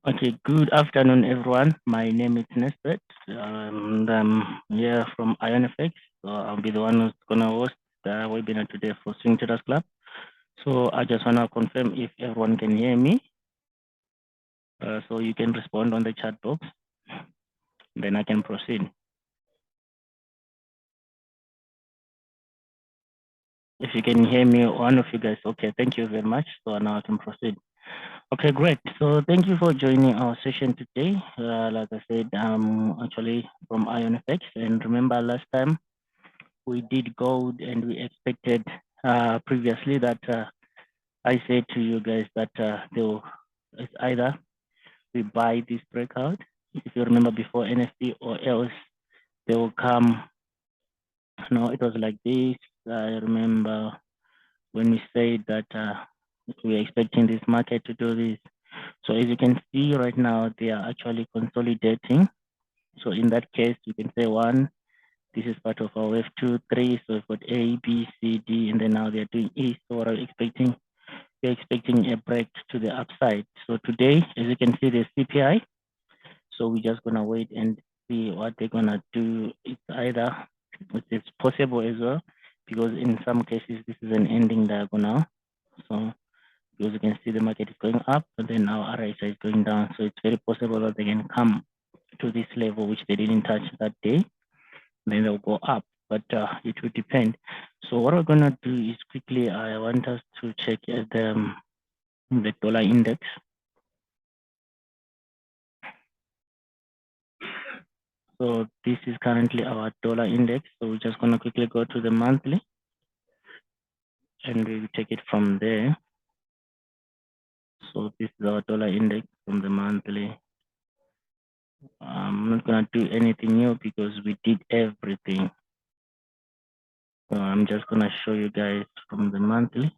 Okay, good afternoon, everyone. My name is Nesbet, and I'm here from INFX. So I'll be the one who's gonna host the webinar today for Swing Traders Club. So I just wanna confirm if everyone can hear me. So you can respond on the chat box, then I can proceed. If you can hear me, one of you guys, okay, thank you very much. So now I can proceed. Okay, great. So thank you for joining our session today. Like I said, I'm actually from INFX, and remember last time we did gold and we expected previously that I said to you guys that it's either we buy this breakout, if you remember before NFP, or else they will come. No, it was like this. I remember when we said that we're expecting this market to do this. So as you can see right now, they are actually consolidating. So in that case, you can say one, this is part of our wave 2, 3. So we've got A, B, C, D, and then now they're doing E. So what are we expecting? We're expecting a break to the upside. So today, as you can see, the CPI. So we're just gonna wait and see what they're gonna do. It's either, it's possible as well, because in some cases this is an ending diagonal. So because you can see the market is going up, and then our RSI is going down. So it's very possible that they can come to this level, which they didn't touch that day. Then they'll go up, but it will depend. So what we're gonna do is quickly, I want us to check the dollar index. So this is currently our dollar index. So we're just gonna quickly go to the monthly, and we will take it from there. So this is our dollar index from the monthly. I'm not gonna do anything new because we did everything. So I'm just gonna show you guys from the monthly.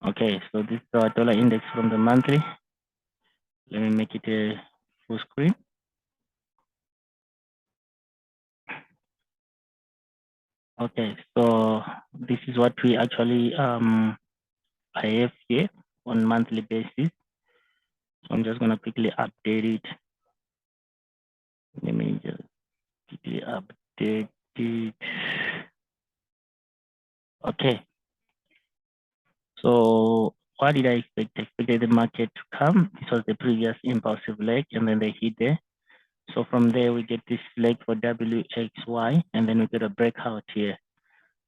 Okay, so this is our dollar index from the monthly. Let me make it a full screen. Okay, so this is what we actually I have here on monthly basis. So I'm just gonna quickly update it. Let me just quickly update it. Okay. So what did I expect? I expected the market to come. This was the previous impulsive leg, and then they hit there. So from there we get this leg for WXY, and then we get a breakout here.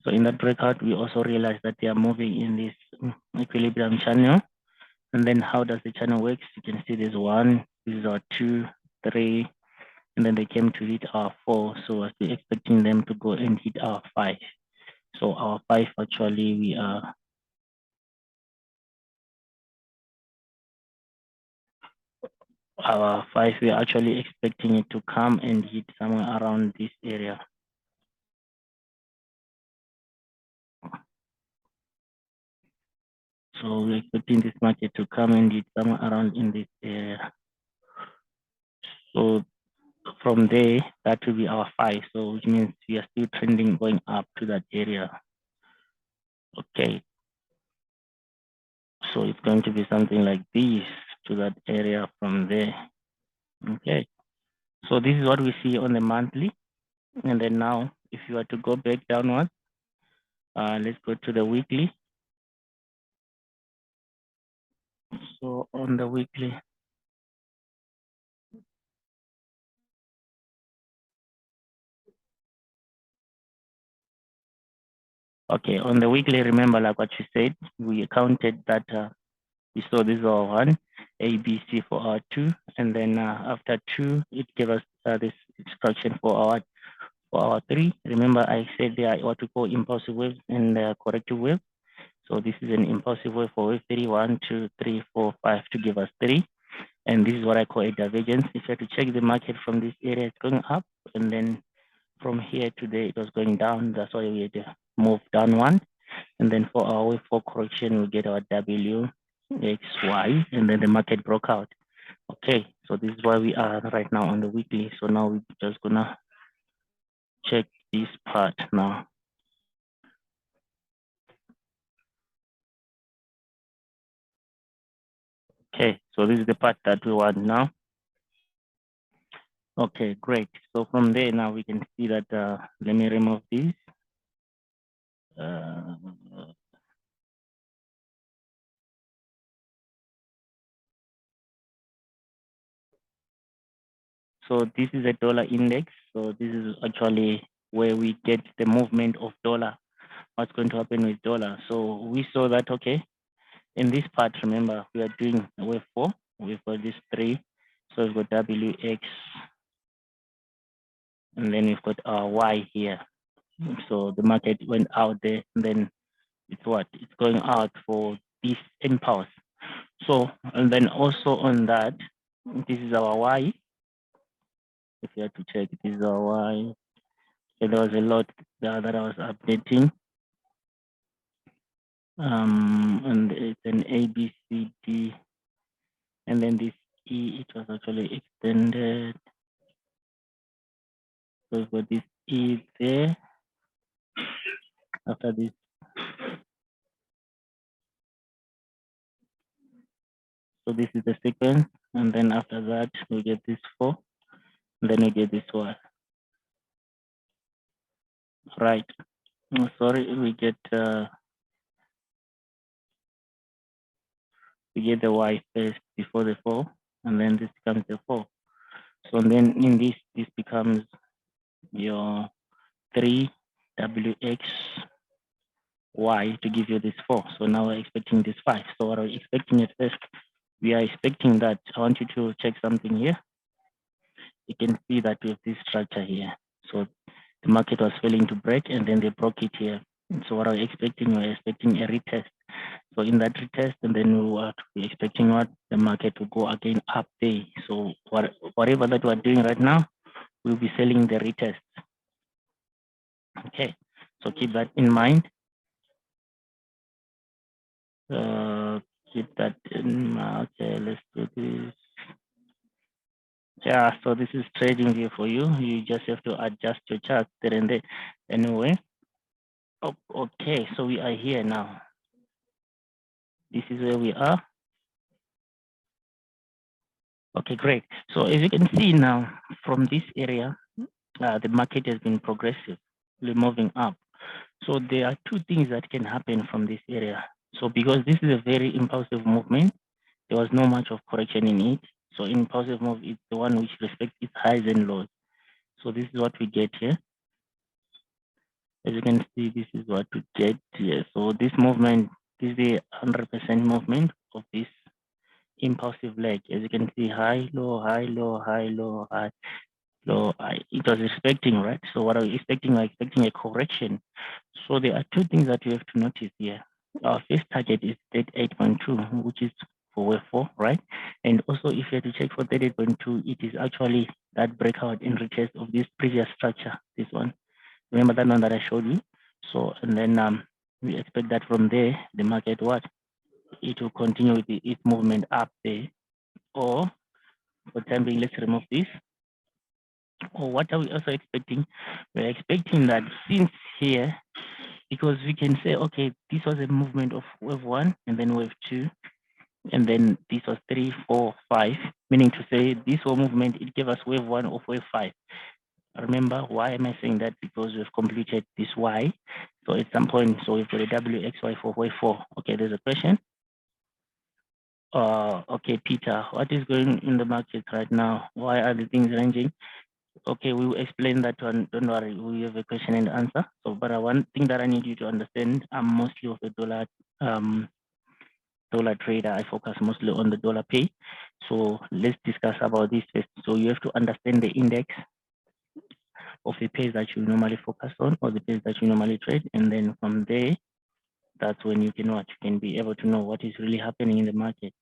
So in that breakout, we also realize that they are moving in this equilibrium channel. And then how does the channel work? You can see there's 1, this is our 2, 3, and then they came to hit our 4. So I was expecting them to go and hit our 5. So our 5 actually we are our 5 we are actually expecting it to come and hit somewhere around this area. So we're expecting this market to come and hit somewhere around in this area. So from there, that will be our 5. So which means we are still trending going up to that area. Okay. So it's going to be something like this to that area from there. Okay. So this is what we see on the monthly. And then now, if you are to go back downwards, let's go to the weekly. So on the weekly, okay, on the weekly, remember like what you said, we counted that we saw this is our 1, A, B, C for our 2, and then after 2, it gave us this instruction for our 3. Remember I said there are what we call impulsive waves and corrective waves. So this is an impulsive wave for wave 3, 1, 2, 3, 4, 5 to give us 3. And this is what I call a divergence. If you have to check the market from this area, it's going up, and then from here to there, it was going down. That's why we had to move down 1. And then for our wave 4 correction, we get our W, X, Y, and then the market broke out. Okay, so this is where we are right now on the weekly. So now we're just gonna check this part now. Okay, so this is the part that we want now. Okay, great. So from there now we can see that, let me remove this. So this is a dollar index. So this is actually where we get the movement of dollar, what's going to happen with dollar. So we saw that, okay, in this part, remember, we are doing wave 4, we've got this 3. So we've got WX, and then we've got our Y here. So the market went out there, and then it's what? It's going out for this impulse. So, and then also on that, this is our Y. If you have to check, this is our Y. So there was a lot that I was updating. And it's an A, B, C, D. And then this E, it was actually extended. So we've got this E there. After this, so this is the sequence. And then after that, we get this 4. And then we get this 1. Right. Oh, sorry, we get the Y first before the 4, and then this becomes the 4. So then in this becomes your 3 WX Y to give you this 4. So now we're expecting this 5. So what are we expecting at first? We are expecting that. I want you to check something here. You can see that we have this structure here. So the market was failing to break, and then they broke it here. So what are we expecting? We're expecting a retest. So in that retest, and then we're expecting what? The market to go again up there. So whatever that we're doing right now, we'll be selling the retest. Okay, so keep that in mind. Keep that in mind. Okay, let's do this. Yeah, so this is trading view for you. You just have to adjust your chart there and there. Anyway, okay, so we are here now. This is where we are. Okay, great. So as you can see now from this area, the market has been progressively moving up. So there are two things that can happen from this area. So because this is a very impulsive movement, there was no much of correction in it. So impulsive move is the one which respects its highs and lows. So this is what we get here. As you can see, this is what we get here. So this movement is the 100% movement of this impulsive leg. As you can see, high, low, high, low, high, low, high, low. It was expecting, right? So what are we expecting? We're expecting a correction. So there are two things that you have to notice here. Our first target is 38.2, which is for wave 4, right? And also, if you have to check for 38.2, it is actually that breakout in retest of this previous structure, this one. Remember that one that I showed you? So, and then we expect that from there, the market, what? It will continue with its movement up there. Or, for the time being, let's remove this. Or what are we also expecting? We're expecting that since here, because we can say, okay, this was a movement of wave 1 and then wave 2, and then this was 3, 4, 5, meaning to say this whole movement, it gave us wave 1 of wave 5. Remember, why am I saying that? Because we've completed this Y. So at some point, so we've got a WXY for wave 4. Okay, there's a question. Okay, Peter, what is going in the market right now? Why are the things ranging? Okay, we will explain that one. Don't worry, we have a question and answer. So, but one thing that I need you to understand, I'm mostly of a dollar trader. I focus mostly on the dollar pay. So let's discuss about this first. So you have to understand the index of the pairs that you normally focus on or the pairs that you normally trade. And then from there, that's when you can watch, you can be able to know what is really happening in the market.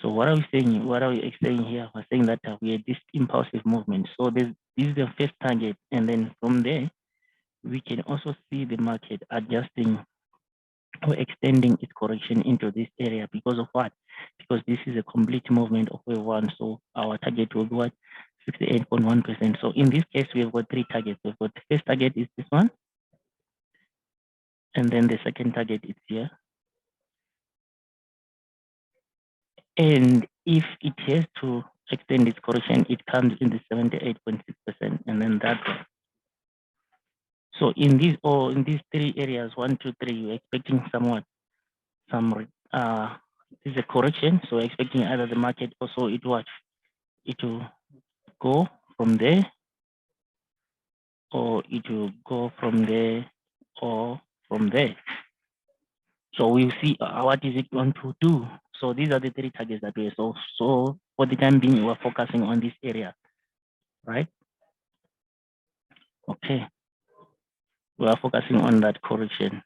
So what are we saying? What are we saying here? We're saying that we had this impulsive movement. So this is the first target. And then from there, we can also see the market adjusting or extending its correction into this area because of what? Because this is a complete movement of wave 1. So our target will be what? 68.1%. So in this case, we have got 3 targets. We've got the first target is this one. And then the second target is here. And if it has to extend its correction, it comes in the 78.6%, and then that one. So in these three areas, 1, 2, 3, you're expecting somewhat some is a correction. So expecting either the market also it will go from there, or it will go from there, or from there. So we'll see what is it going to do. So these are the three targets that we saw. So for the time being, we're focusing on this area, right? Okay, we are focusing on that correction.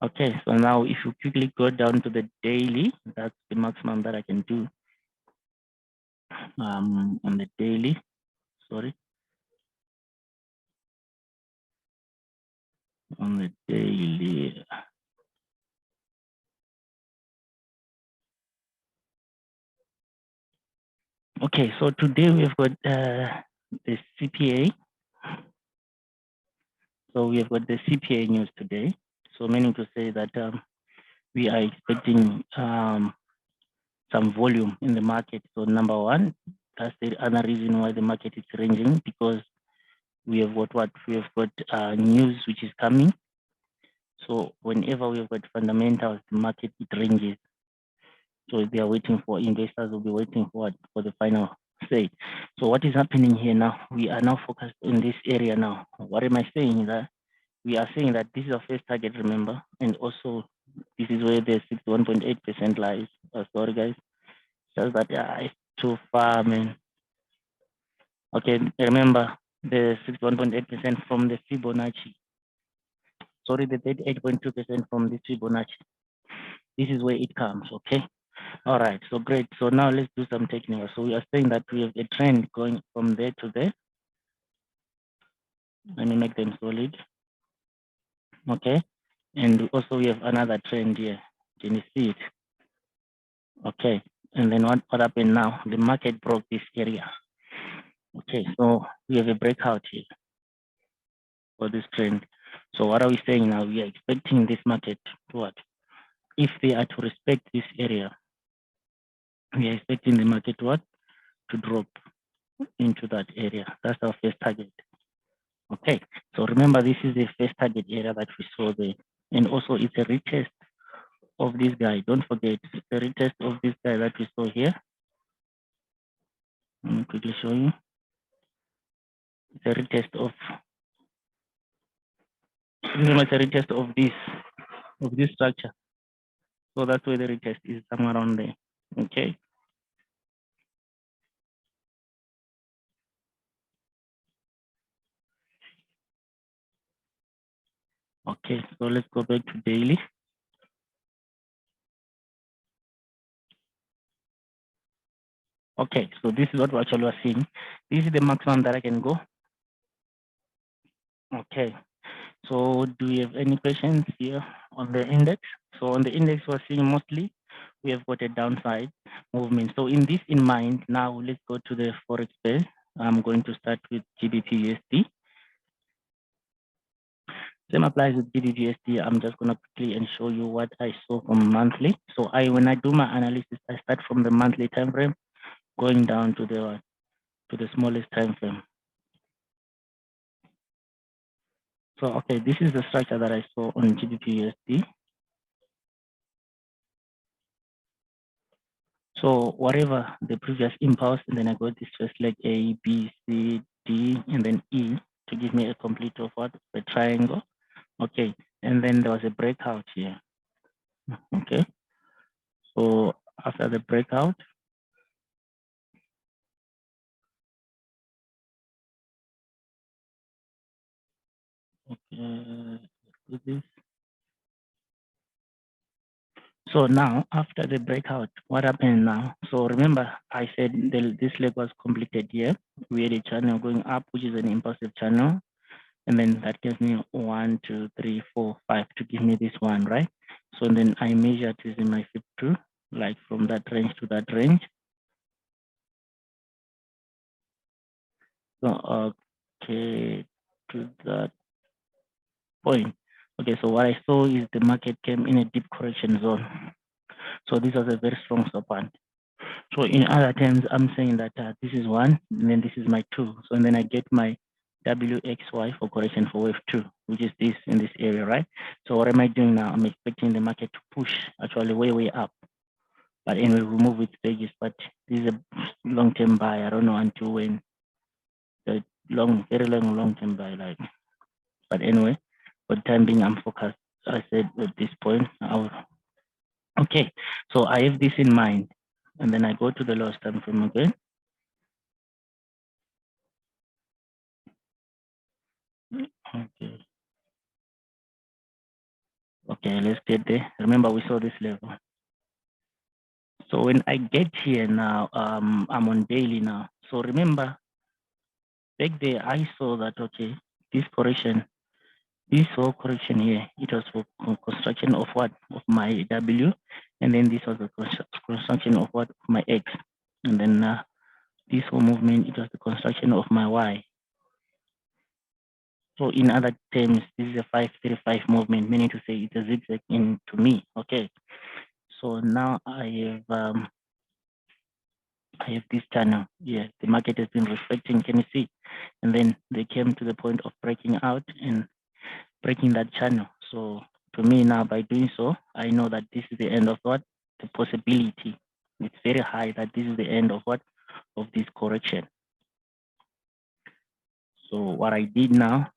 Okay, so now if you quickly go down to the daily, that's the maximum that I can do on the daily. Sorry, on the daily. Okay, so today we've got the CPI. So we have got the CPI news today. So meaning to say that we are expecting some volume in the market. So number one, that's the other reason why the market is ranging, because we have got news which is coming. So whenever we have got fundamentals, the market it ranges. So they are waiting for investors will be waiting for the final say. So what is happening here now? We are now focused in this area now. What am I saying? That we are saying that this is our first target, remember, and also this is where the 61.8% lies. Sorry guys, just that it's too far, man. Okay, remember the 61.8% from the Fibonacci. Sorry, the 38.2% from the Fibonacci. This is where it comes, okay? All right, so great. So now let's do some technical. So we are saying that we have a trend going from there to there. Let me make them solid. Okay, and also we have another trend here. Can you see it? Okay, and then what happened now? The market broke this area. Okay, so we have a breakout here for this trend. So what are we saying now? We are expecting this market to what? If they are to respect this area, we are expecting the market what? To drop into that area. That's our first target. Okay, so remember this is the first target area that we saw there. And also it's a retest of this guy. Don't forget, it's a retest of this guy that we saw here. Let me quickly show you. It's a retest of, remember it's a retest of this structure. So that's where the retest is, somewhere around there. Okay. Okay, so let's go back to daily. Okay, so this is what we actually are seeing. This is the maximum that I can go. Okay, so do we have any questions here on the index? So on the index, we're seeing mostly we have got a downside movement. So in this in mind, now let's go to the forex space. I'm going to start with GBPUSD. Same applies with GBPUSD. I'm just going to quickly and show you what I saw from monthly. So when I do my analysis, I start from the monthly time frame, going down to the smallest time frame. So okay, this is the structure that I saw on GBPUSD. So whatever the previous impulse, and then I got this first leg A, B, C, D, and then E to give me a complete of what? The triangle. Okay, and then there was a breakout here. Okay, so after the breakout, okay, do this. So now after the breakout, what happened now? So remember, I said this leg was completed here. We had a channel going up, which is an impulsive channel. And then that gives me 1, 2, 3, 4, 5 to give me this one, right? So then I measured using my FIP2, like from that range to that range. So, okay, to that point. Okay, so what I saw is the market came in a deep correction zone. So this was a very strong support. So in other terms, I'm saying that this is one, and then this is my two. So and then I get my WXY for correction for wave two, which is this in this area, right? So what am I doing now? I'm expecting the market to push actually way up. But anyway, we move with stages. But this is a long-term buy. I don't know until when. The very long-term buy, like. But anyway, for the time being, I'm focused. I said at this point, okay. So I have this in mind, and then I go to the lowest time frame again. Okay. Okay, let's get there. Remember, we saw this level. So when I get here now, I'm on daily now. So remember, back there, I saw that, okay, this correction, this whole correction here, it was for construction of what? Of my W. And then this was the construction of what? Of my X. And then this whole movement, it was the construction of my Y. So in other terms, this is a 535 movement, meaning to say it's a zigzag into me. Okay. So now I have this channel. Yeah, the market has been reflecting. Can you see? And then they came to the point of breaking out and breaking that channel. So to me now, by doing so, I know that this is the end of what? The possibility. It's very high that this is the end of what? Of this correction. So what I did now,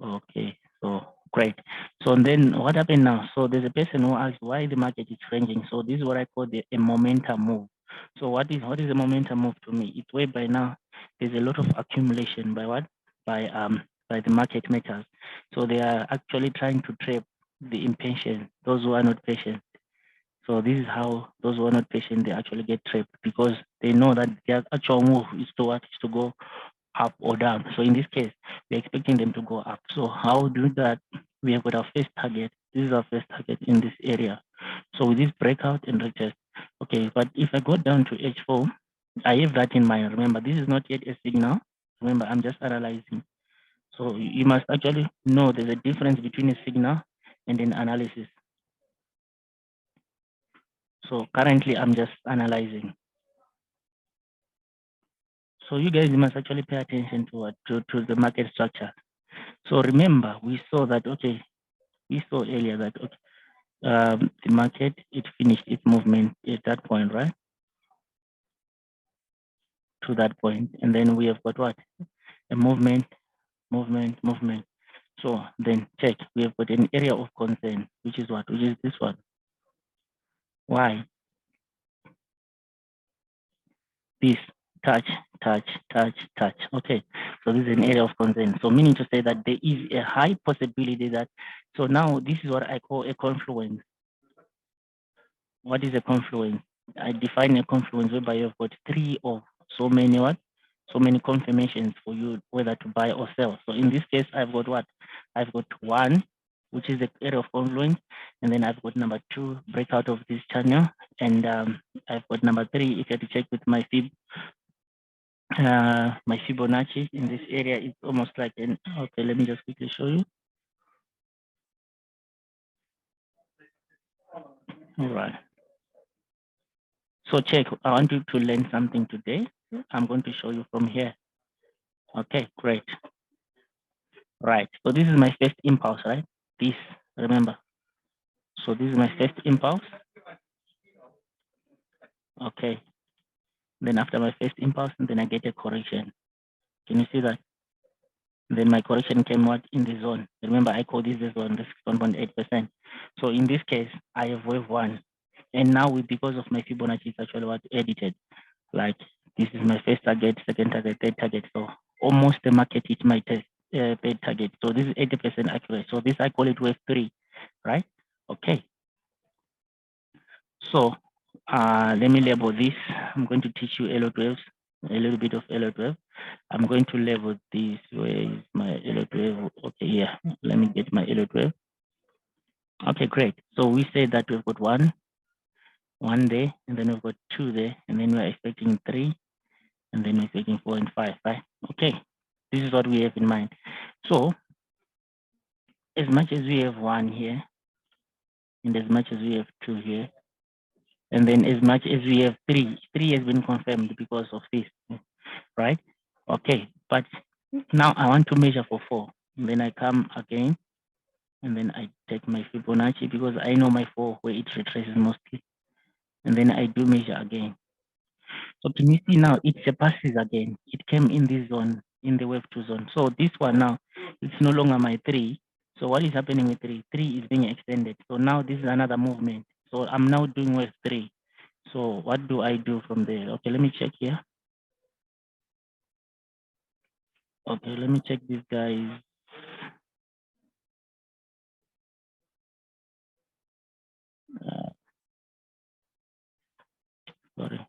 okay, so great. So then what happened now? So there's a person who asked why the market is changing. So this is what I call a momentum move. So what is a momentum move to me? It's whereby now there's a lot of accumulation by what? By the market makers. So they are actually trying to trap the impatient, those who are not patient. So this is how those who are not patient, they actually get trapped because they know that their actual move is to what? Is to go up or down. So in this case, we're expecting them to go up. So how do that? We have got our first target. This is our first target in this area. So with this breakout and retest, okay, but if I go down to H4, I have that in mind. Remember, this is not yet a signal. Remember, I'm just analyzing. So you must actually know there's a difference between a signal and an analysis. So currently, I'm just analyzing. So you guys must actually pay attention to what to the market structure. So remember, we saw that, okay, we saw earlier that, okay, the market, it finished its movement at that point, right? To that point. And then we have got what? A movement. So then check, we have got an area of concern, which is what? Which is this one. Why? This touch. Okay, so this is an area of concern. So meaning to say that there is a high possibility that, so now this is what I call a confluence. What is a confluence? I define a confluence whereby you've got three or so many what? So many confirmations for you whether to buy or sell. So in this case, I've got what? I've got one, which is the area of confluence, and then I've got number two, breakout of this channel, and I've got number three. If you have to check with my my Fibonacci in this area, it's almost like an. Okay, let me just quickly show you. All right. So check. I want you to learn something today. I'm going to show you from here. Okay, great. Right. So this is my first impulse, right? This, remember. So this is my first impulse. Okay. Then after my first impulse, and then I get a correction. Can you see that? Then my correction came what? In the zone. Remember, I call this the zone, this 1.8%. So in this case, I have wave one. And now because of my Fibonacci, it's actually what edited. Like this is my first target, second target, third target. So almost the market hit my third target. So this is 80% accurate. So this I call it wave three, right? Okay. So let me label this. I'm going to teach you LO12s, a little bit of LO12. I'm going to label this. Where is my LO12? Okay, yeah. Let me get my LO12. Okay, great. So we say that we've got one there, and then we've got two there, and then we're expecting three, and then we're expecting 4 and 5, right? Okay, this is what we have in mind. So as much as we have one here, and as much as we have 2 here, and then as much as we have 3. 3 has been confirmed because of this, right? Okay, but now I want to measure for 4. And then I come again, and then I take my Fibonacci because I know my 4 where it retraces mostly. And then I do measure again. So can you see now it surpasses again. It came in this zone, in the wave 2 zone. So this one now, it's no longer my 3. So what is happening with 3? 3 is being extended. So now this is another movement. So I'm now doing wave 3. So what do I do from there? Okay, let me check here. Okay, let me check this guys. Sorry.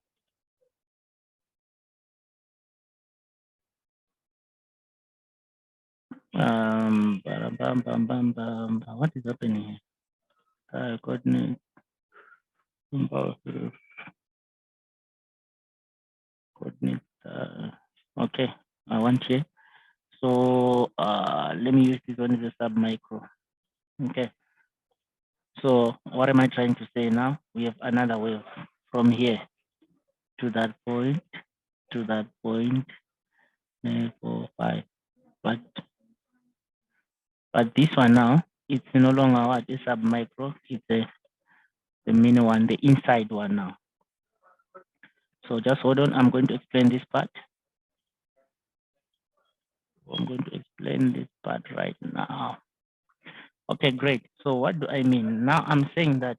What is happening here? Coordinate. Coordinate. Okay, I want here. So let me use this one as a sub micro. Okay. So what am I trying to say now? We have another wave from here to that point, to that point, 4, 5. But this one now, it's no longer what a sub micro. It's the mini one, the inside one now. So just hold on. I'm going to explain this part. I'm going to explain this part right now. Okay, great. So what do I mean? Now I'm saying that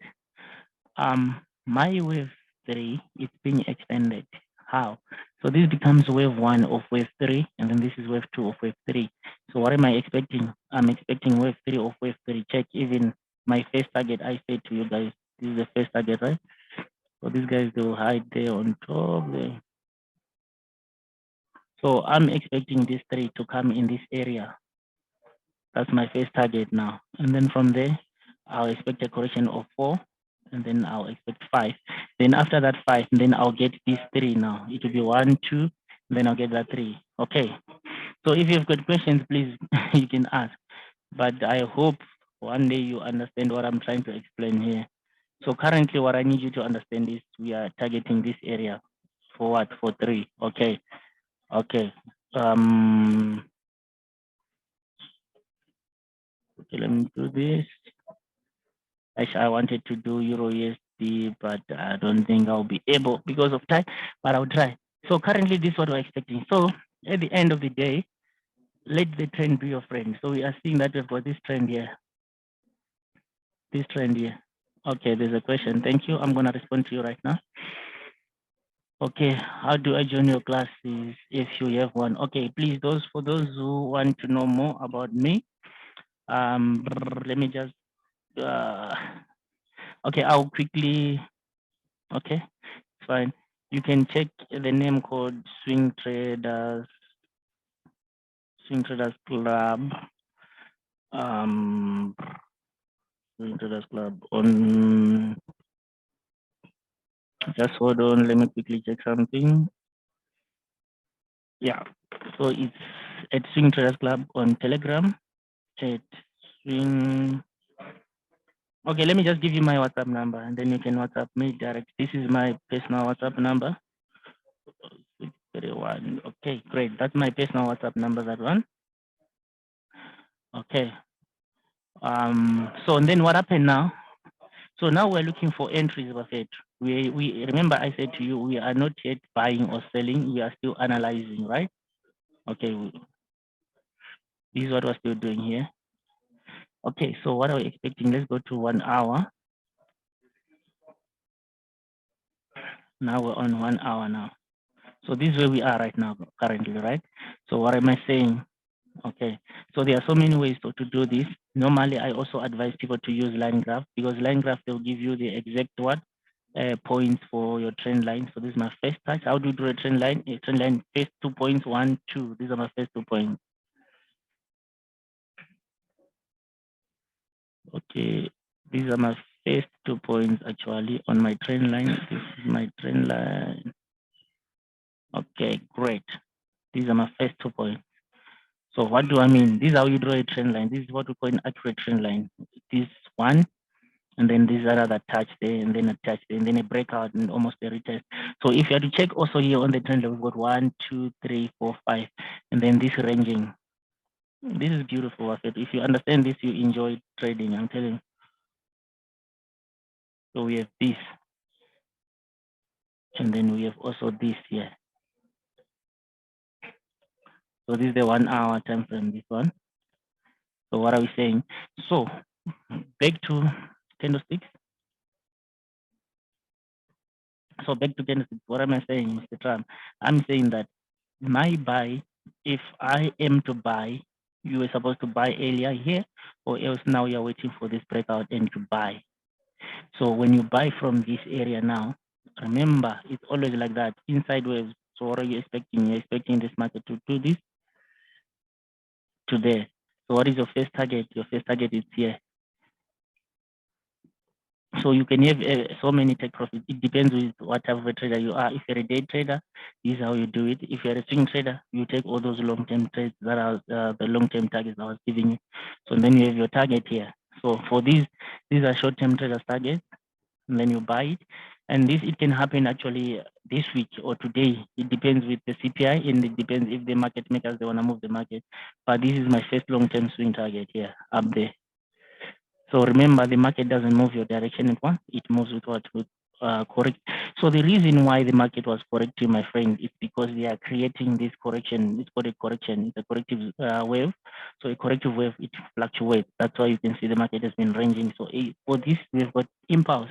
my wave 3 is being extended. How? So this becomes wave 1 of wave 3, and then this is wave 2 of wave 3. So what am I expecting? I'm expecting wave 3 of wave 3. Check even my first target. I said to you guys, this is the first target, right? So these guys, they will hide there on top there. So I'm expecting this 3 to come in this area. That's my first target now. And then from there, I'll expect a correction of 4, and then I'll expect 5. Then after that 5, then I'll get this 3 now. It will be 1, 2, then I'll get that 3. Okay. So if you've got questions, please, you can ask. But I hope one day you understand what I'm trying to explain here. So currently what I need you to understand is we are targeting this area for what? For 3. Okay. Okay. Okay, let me do this. Actually, I wanted to do Euro USD, but I don't think I'll be able because of time, but I'll try. So currently this is what we're expecting. So at the end of the day, let the trend be your friend. So we are seeing that we've got this trend here. This trend here. Okay, there's a question. Thank you. I'm gonna respond to you right now. Okay, how do I join your classes if you have one? Okay, please, for those who want to know more about me, let me just okay, I'll quickly, okay, fine. You can check the name called Swing Traders Club. Swing Traders Club on, just hold on, let me quickly check something. Yeah, so it's at Swing Traders Club on Telegram. At Swing. Okay, let me just give you my WhatsApp number and then you can WhatsApp me direct. This is my personal WhatsApp number. 631. Okay, great. That's my personal WhatsApp number, that one. Okay. So and then what happened now? So now we're looking for entries, Buffett. We remember I said to you, we are not yet buying or selling. We are still analyzing, right? Okay. This is what we're still doing here. Okay. So what are we expecting? Let's go to 1 hour. Now we're on 1 hour now. So this is where we are right now, currently, right? So what am I saying? Okay, so there are so many ways to do this. Normally, I also advise people to use line graph because line graph will give you the exact what points for your trend line. So this is my first touch. How do you do a trend line? A trend line first 2 points, 1, 2. These are my first 2 points. Okay, these are my first 2 points actually on my trend line. This is my trend line. Okay, great. These are my first 2 points. So what do I mean? This is how you draw a trend line. This is what we call an accurate trend line. This one and then this another touch there, and then a touch there, and then a breakout, and almost a retest. So if you have to check also here on the trend line, we've got 1, 2, 3, 4, 5, and then this ranging. This is beautiful. If you understand this, you enjoy trading. I'm telling you. So we have this, and then we have also this here. So this is the 1 hour time frame. This one. So what are we saying? So back to candlesticks. So back to candlesticks. What am I saying, Mr. Trump? I'm saying that my buy, if I am to buy, you were supposed to buy earlier here, or else now you're waiting for this breakout and to buy. So when you buy from this area now, remember it's always like that, inside waves. So what are you expecting? You're expecting this market to do this to there. So what is your first target? Your first target is here. So you can have so many take profits. It depends with what type of a trader you are. If you're a day trader, this is how you do it. If you're a swing trader, you take all those long-term trades that are the long-term targets I was giving you. So then you have your target here. So for these are short-term traders targets, and then you buy it. And this, it can happen actually this week or today. It depends with the CPI, and it depends if the market makers, they want to move the market. But this is my first long-term swing target here, up there. So remember, the market doesn't move your direction at once. It moves with what? With correct. So the reason why the market was correcting, my friend, is because they are creating this correction. It's called a correction. It's a corrective wave. So a corrective wave, it fluctuates. That's why you can see the market has been ranging. So for this, we've got impulse.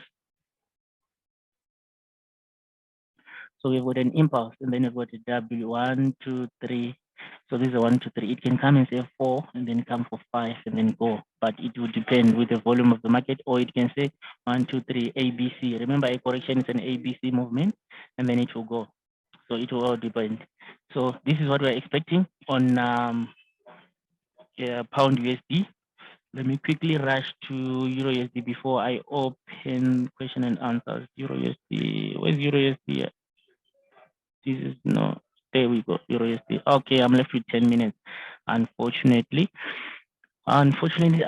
So we've got an impulse, and then we've got a W, 1, 2, 3. So this is a 1, 2, 3. It can come and say 4, and then come for 5, and then go. But it will depend with the volume of the market, or it can say 1, 2, 3, ABC. Remember, a correction is an ABC movement, and then it will go. So it will all depend. So this is what we're expecting on pound USD. Let me quickly rush to Euro USD before I open question and answers. Euro USD, where's Euro USD? This is no, there we go, Euro USD. Okay, I'm left with 10 minutes. Unfortunately, I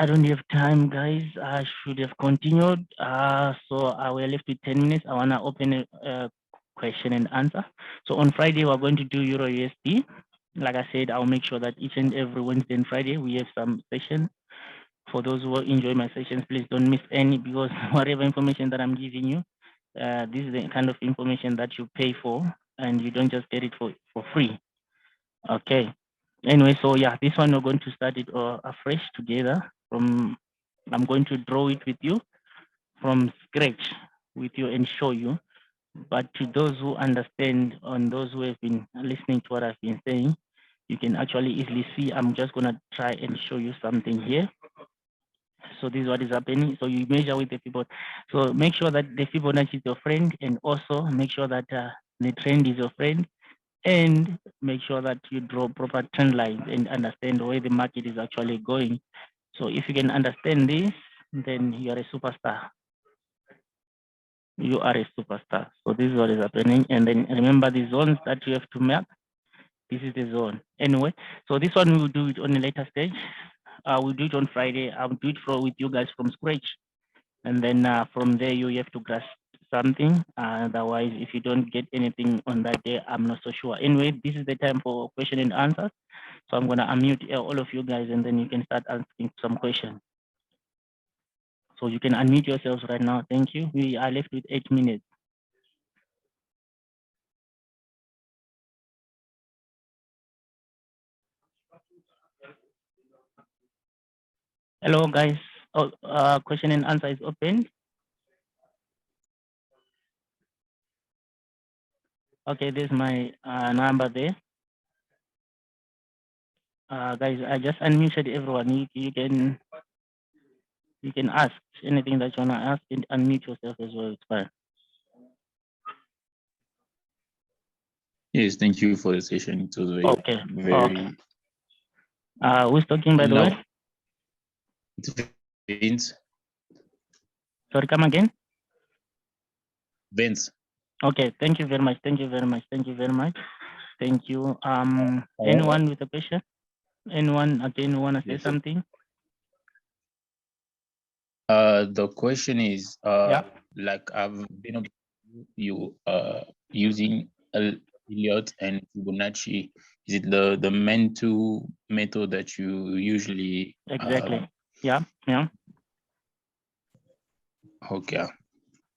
don't have time, guys. I should have continued. So I will left with 10 minutes. I want to open a question and answer. So on Friday, we're going to do Euro USD. Like I said, I'll make sure that each and every Wednesday and Friday, we have some sessions. For those who enjoy my sessions, please don't miss any, because whatever information that I'm giving you, this is the kind of information that you pay for, and you don't just get it for free. Okay. Anyway, so yeah, this one we're going to start it afresh together. I'm going to draw it with you from scratch with you and show you. But to those who understand, and those who have been listening to what I've been saying, you can actually easily see. I'm just gonna try and show you something here. So this is what is happening. So you measure with the Fibonacci. So make sure that the Fibonacci is your friend, and also make sure that the trend is your friend, and make sure that you draw proper trend lines and understand where the market is actually going. So if you can understand this, then you are a superstar. You are a superstar. So this is what is happening. And then remember the zones that you have to mark. This is the zone. Anyway, so this one we will do it on a later stage. We'll do it on Friday. I'll do it with you guys from scratch. And then from there, you have to grasp something. Otherwise, if you don't get anything on that day, I'm not so sure. Anyway, this is the time for question and answers. So I'm going to unmute all of you guys, and then you can start asking some questions. So you can unmute yourselves right now. Thank you. We are left with 8 minutes. Hello, guys. Oh, question and answer is open. Okay, there's my number there. Guys, I just unmuted everyone. You can ask anything that you want to ask, and unmute yourself as well. It's fine. Yes, thank you for the session. It was very, okay. very. Okay. Who's talking, by the way? It's Vince. Sorry, come again. Vince. Okay, thank you very much. Thank you very much. Thank you very much. Thank you. Anyone with a question? Anyone again who want to say something? The question is, like I've been using Elliott and Fibonacci. Is it the main two method that you usually? Exactly. Yeah. Okay.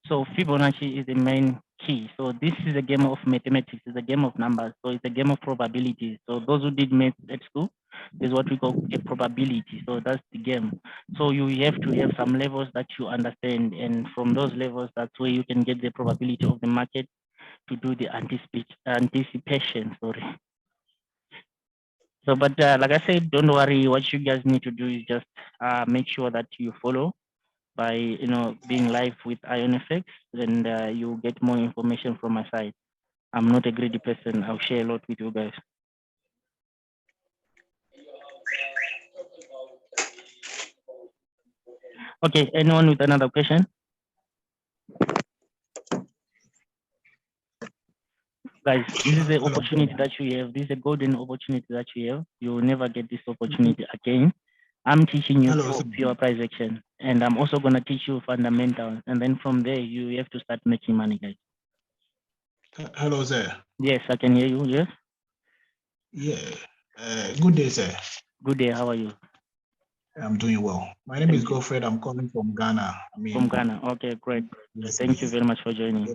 So Fibonacci is the main key. So this is a game of mathematics. It's a game of numbers. So it's a game of probabilities. So those who did math at school is what we call a probability. So that's the game. So you have to have some levels that you understand, and from those levels, that's where you can get the probability of the market to do the anticipation. Sorry. So, but like I said, don't worry. What you guys need to do is just make sure that you follow by being live with IonFX, and you get more information from my side. I'm not a greedy person. I'll share a lot with you guys. Okay, anyone with another question? Guys, this is the opportunity that you have. This is a golden opportunity that you have. You will never get this opportunity again. I'm teaching you pure price action, and I'm also going to teach you fundamentals. And then from there, you have to start making money, guys. Hello, sir. Yes, I can hear you. Yes. Yeah. Good day, sir. Good day. How are you? I'm doing well. My name is Godfred. I'm calling from Ghana. From Ghana. Okay, great. Yes, Thank you very much for joining. Yeah.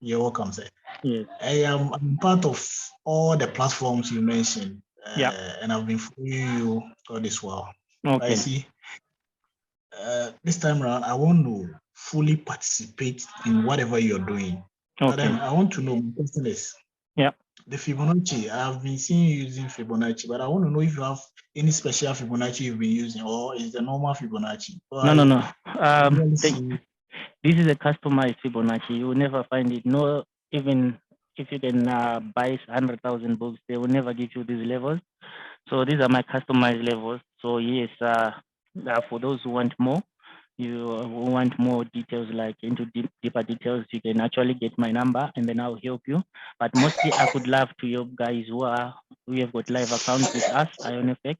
You're welcome, sir. Yes. I'm part of all the platforms you mentioned. Yeah. And I've been following you all this while. Okay. I see. This time around, I want to fully participate in whatever you're doing. Okay. But then I want to know, my question is, the Fibonacci, I've been seeing you using Fibonacci, but I want to know if you have any special Fibonacci you've been using, or is the normal Fibonacci? No. This is a customized Fibonacci. You will never find it. No, even if you can buy 100,000 books, they will never give you these levels. So these are my customized levels. So yes, for those who want more, details, like into deeper details, you can actually get my number and then I'll help you. But mostly I would love to help guys who have got live accounts with us, IonFX,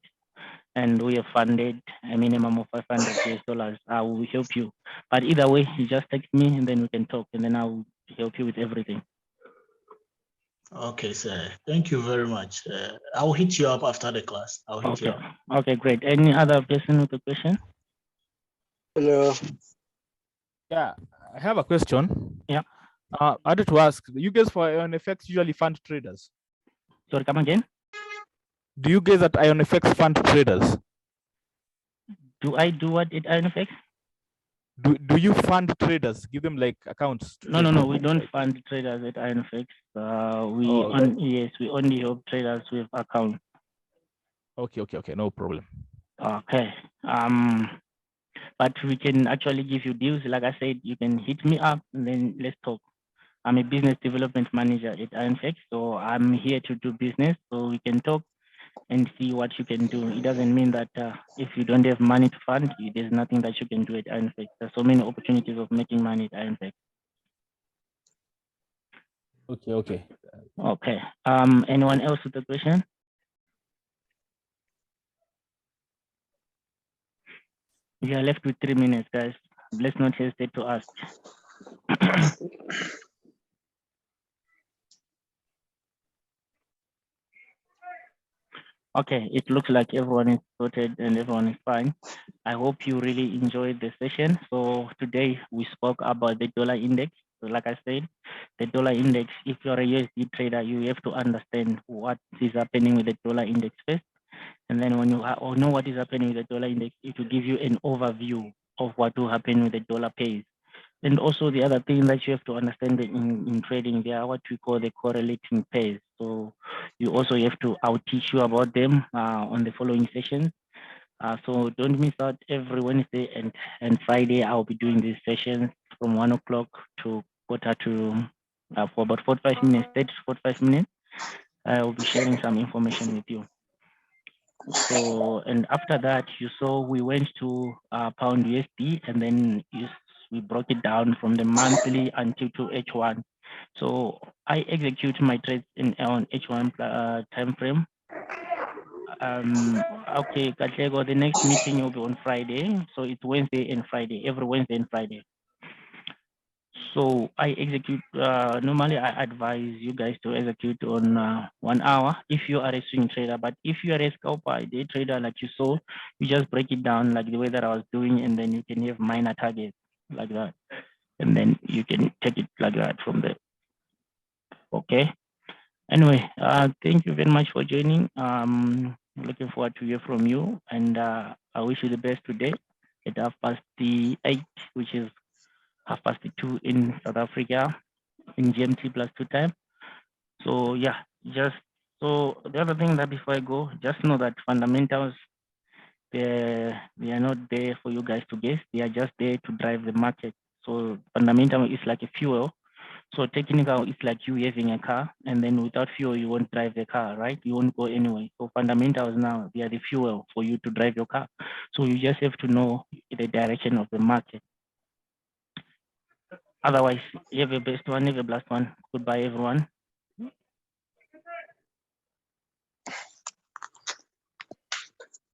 and we have funded a minimum of $500. I will help you. But either way, you just text me and then we can talk, and then I'll help you with everything. Okay, sir. Thank you very much. I'll hit you up after the class. I'll hit you up. Okay, great. Any other person with a question? Hello. Yeah, I have a question. Yeah. I wanted to ask, you guys for IonFX usually fund traders? Sorry, come again? Do you guys at IonFX fund traders? Do I do what at IonFX? Do you fund traders? Give them like accounts? No. We don't fund traders at IonFX. We only help traders with accounts. Okay. No problem. Okay. But we can actually give you deals. Like I said, you can hit me up and then let's talk. I'm a business development manager at IonFX, so I'm here to do business. So we can talk and see what you can do. It doesn't mean that if you don't have money to fund, there's nothing that you can do at IonFX. There's so many opportunities of making money at IonFX. Okay. Okay. Anyone else with a question? We are left with 3 minutes, guys. Let's not hesitate to ask. Okay, it looks like everyone is sorted and everyone is fine. I hope you really enjoyed the session. So today we spoke about the dollar index. So like I said, the dollar index, if you're a USD trader, you have to understand what is happening with the dollar index first. And then when you know what is happening with the dollar index, it will give you an overview of what will happen with the dollar pairs. And also the other thing that you have to understand in trading, there are what we call the correlating pairs. So you also have to, I'll teach you about them on the following sessions. So don't miss out every Wednesday and Friday. I'll be doing these sessions from 1 o'clock to quarter to for about 45 minutes, 30 to 45 minutes. I will be sharing some information with you. So, and after that, you saw we went to pound USD, and then we broke it down from the monthly until to H1. So I execute my trades on H1 time frame. Okay, Kachego, the next meeting will be on Friday. So it's Wednesday and Friday, every Wednesday and Friday. So I execute, normally I advise you guys to execute on 1 hour if you are a swing trader, but if you are a scalper, a day trader like you saw, you just break it down like the way that I was doing, and then you can have minor targets like that. And then you can take it like that from there. Okay. Anyway, thank you very much for joining. Looking forward to hear from you, and I wish you the best today at 8:30, which is 2:30 in South Africa in GMT +2 time. So yeah, just so the other thing that before I go, just know that fundamentals, they are not there for you guys to guess. They are just there to drive the market. So fundamental is like a fuel. So technical is like you having a car, and then without fuel, you won't drive the car, right? You won't go anywhere. So fundamentals now, they are the fuel for you to drive your car. So you just have to know the direction of the market. Otherwise, you have a best one, have a blessed one. Goodbye, everyone.